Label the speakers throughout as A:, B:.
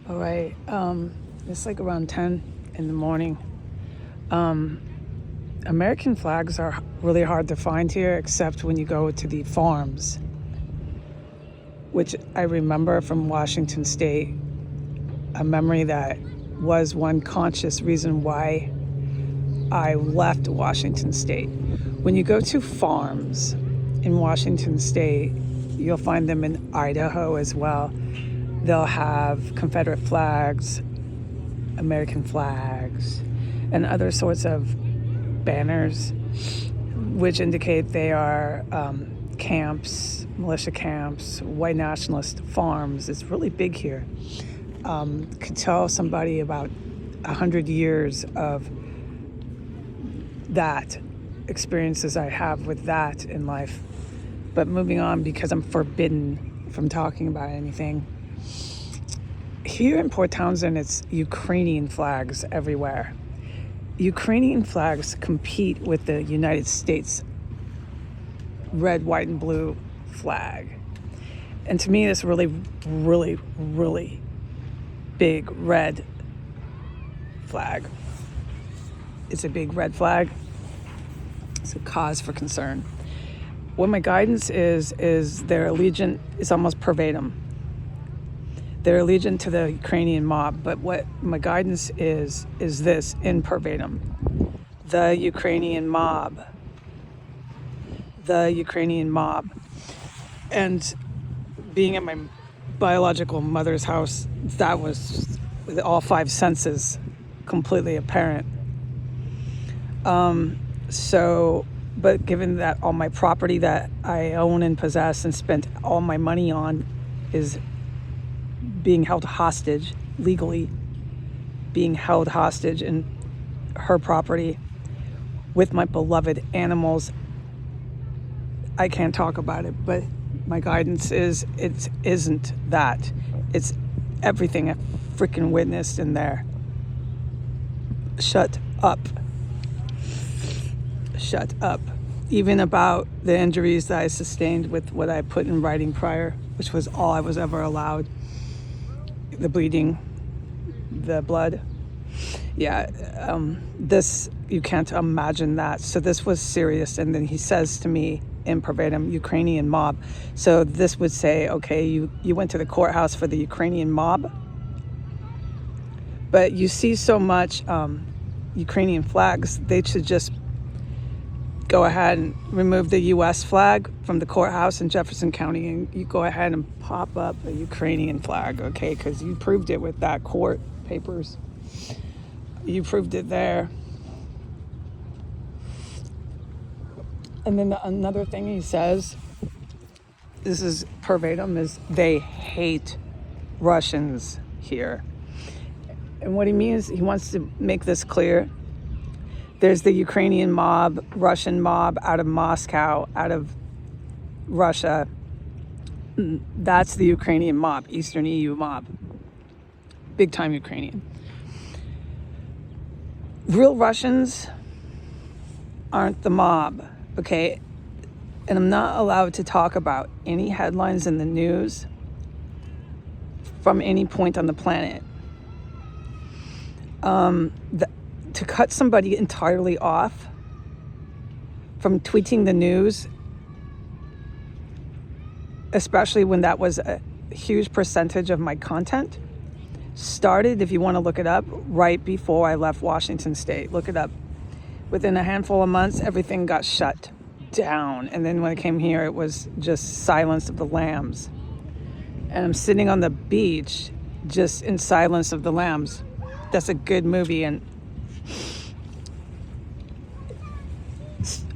A: All right. It's like around 10 in the morning. American flags are really hard to find here, except when you go to the farms, which I remember from Washington State, a memory that was one conscious reason why I left Washington State. When you go to farms in Washington State, you'll find them in Idaho as well. They'll have Confederate flags, American flags, and other sorts of banners, which indicate they are camps, militia camps, white nationalist farms. It's really big here. Could tell somebody about 100 years of that experiences I have with that in life. But moving on, because I'm forbidden from talking about anything. Here in Port Townsend, it's Ukrainian flags everywhere. Ukrainian flags compete with the United States red, white, and blue flag. And to me, this really, really, really big red flag. It's a big red flag. It's a cause for concern. What my guidance is their allegiance is almost verbatim. They're allegiant to the Ukrainian mob, but what my guidance is this in verbatim. The Ukrainian mob. The Ukrainian mob. And being at my biological mother's house, that was with all five senses completely apparent. But given that all my property that I own and possess and spent all my money on is being held hostage, legally being held hostage in her property with my beloved animals, I can't talk about it, but my guidance is it isn't that. It's everything I freaking witnessed in there. Shut up. Shut up. Even about the injuries that I sustained with what I put in writing prior, which was all I was ever allowed. The bleeding, the blood. Yeah, this, you can't imagine that. So this was serious. And then he says to me in verbatim, Ukrainian mob. So this would say, okay, you went to the courthouse for the Ukrainian mob, but you see so much Ukrainian flags, they should just go ahead and remove the U.S. flag from the courthouse in Jefferson County, and you go ahead and pop up a Ukrainian flag, okay? Because you proved it with that court papers. You proved it there. And then another thing he says, this is verbatim, is they hate Russians here. And what he means, he wants to make this clear. There's the Ukrainian mob, Russian mob out of Moscow, out of Russia. That's the Ukrainian mob, Eastern EU mob. Big time Ukrainian. Real Russians aren't the mob, okay? And I'm not allowed to talk about any headlines in the news from any point on the planet. To cut somebody entirely off from tweeting the news, especially when that was a huge percentage of my content, started, if you want to look it up, right before I left Washington State. Look it up. Within a handful of months, everything got shut down. And then when I came here, it was just Silence of the Lambs. And I'm sitting on the beach just in Silence of the Lambs. That's a good movie, and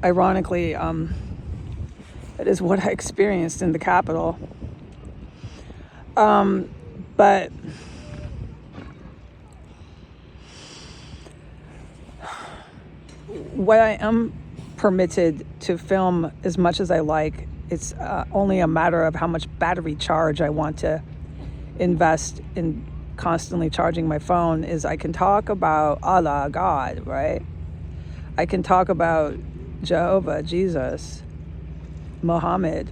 A: ironically, that is what I experienced in the Capitol. But what I am permitted to film as much as I like, it's only a matter of how much battery charge I want to invest in constantly charging my phone, is I can talk about Allah, God, right? I can talk about Jehovah, Jesus, Muhammad,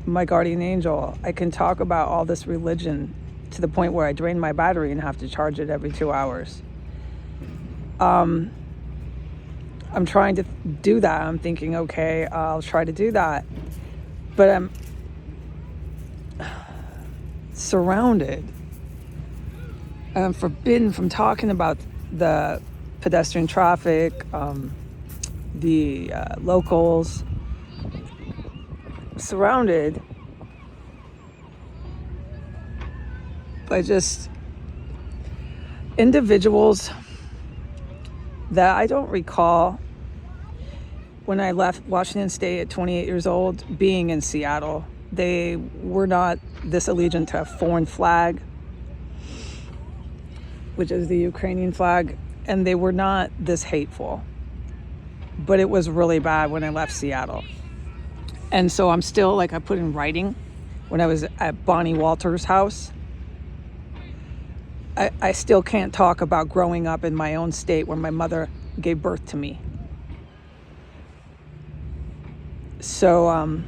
A: my guardian angel. I can talk about all this religion to the point where I drain my battery and have to charge it every 2 hours. I'm trying to do that. I'm thinking, okay, I'll try to do that. But I'm surrounded. And I'm forbidden from talking about the pedestrian traffic, the locals. Surrounded by just individuals that I don't recall when I left Washington State at 28 years old being in Seattle. They were not this allegiant to a foreign flag, which is the Ukrainian flag, and they were not this hateful. But it was really bad when I left Seattle. And so I'm still, like I put in writing when I was at Bonnie Walter's house, I still can't talk about growing up in my own state where my mother gave birth to me. So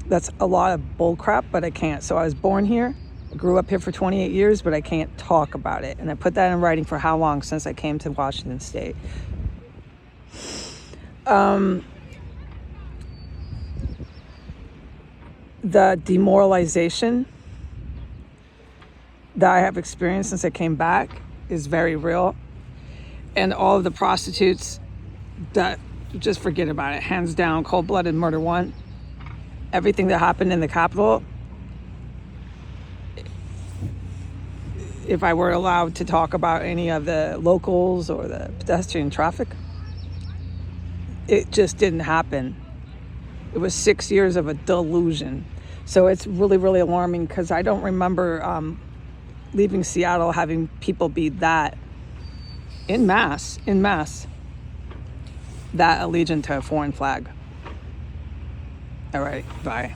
A: that's a lot of bull crap, but I can't. So I was born here, I grew up here for 28 years, but I can't talk about it. And I put that in writing for how long? Since I came to Washington State. The demoralization that I have experienced since I came back is very real. And all of the prostitutes, that just forget about it. Hands down, cold-blooded murder one. Everything that happened in the Capitol, if I were allowed to talk about any of the locals or the pedestrian traffic, it just didn't happen. It was 6 years of a delusion. So it's really, really alarming because I don't remember leaving Seattle having people be that in mass, that allegiant to a foreign flag. All right, bye.